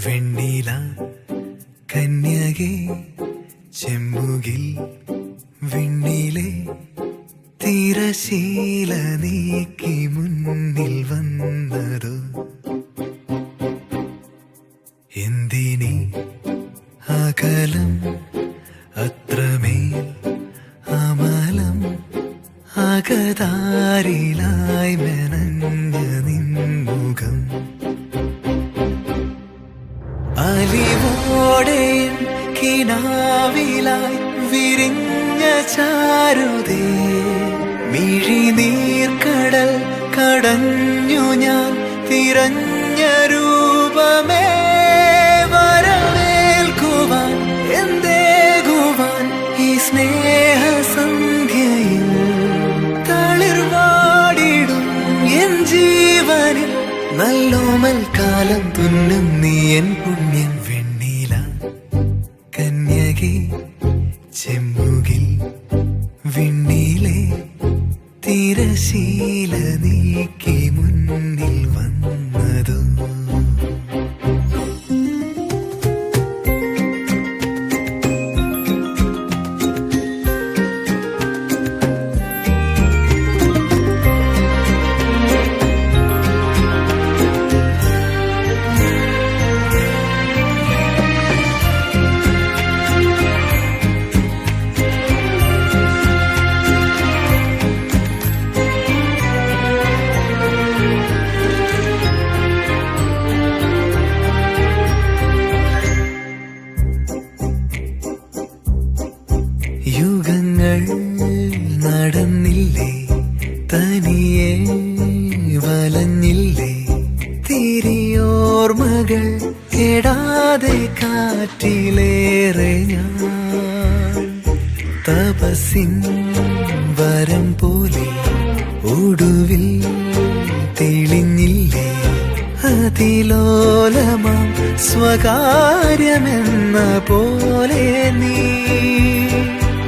വെണ്ണില കന്യകേ ചെമ്പുകിൽ വിണ്ണിലെ തിരശീല നീക്കി മുന്നിൽ വന്നതോ എന്തിനി അകലം അത്രമേൽ അമലം അകതാരിലായി മെനഞ്ഞ നിൻമുഖം അലിവോടെ കിനാവിലായി വിരിഞ്ഞ ചാരുതേ മിഴിനീർക്കടൽ കടഞ്ഞു ഞാൻ തിരഞ്ഞ രൂപമേ വരവേൽക്കുവാൻ എന്തേകുവാൻ ഈ സ്നേഹസന്ധ്യയിൽ തളിർവാടിടും എൻ ജീവനിൽ നല്ലോമൽ കാലം തുന്നും നീ എൻ പുണ്യം വെണ്ണില കന്യകേ ചെമ്പുകിൽ വിണ്ണിലെ തിരശീല നീക്കി മുന്നിൽ വന്നതോ യുഗങ്ങൾ നടന്നില്ലേ തനിയെ വലഞ്ഞില്ലേ തിരിയോർമകൾ കെടാതെ കാറ്റിലേറെ ഞാൻ തപസ്സിൻ വരം പോലെ ഒടുവിൽ തെളിഞ്ഞില്ലേ അതിലോലമാം സ്വകാര്യമെന്ന പോലെ നീ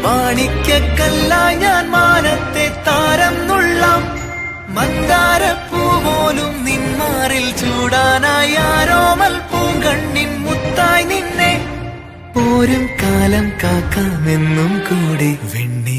മാണിക്യക്കല്ലായി ഞാൻ മാനത്തെ താരം നുള്ളാം മന്ദാരപ്പൂ പോലും നിന്മാറിൽ ചൂടാനായി ആരോമൽ പൂങ്കണ്ണിൻ മുത്തായി നിന്നെ പോരും കാലം കാക്കാമെന്നും കൂടി വെണ്ണി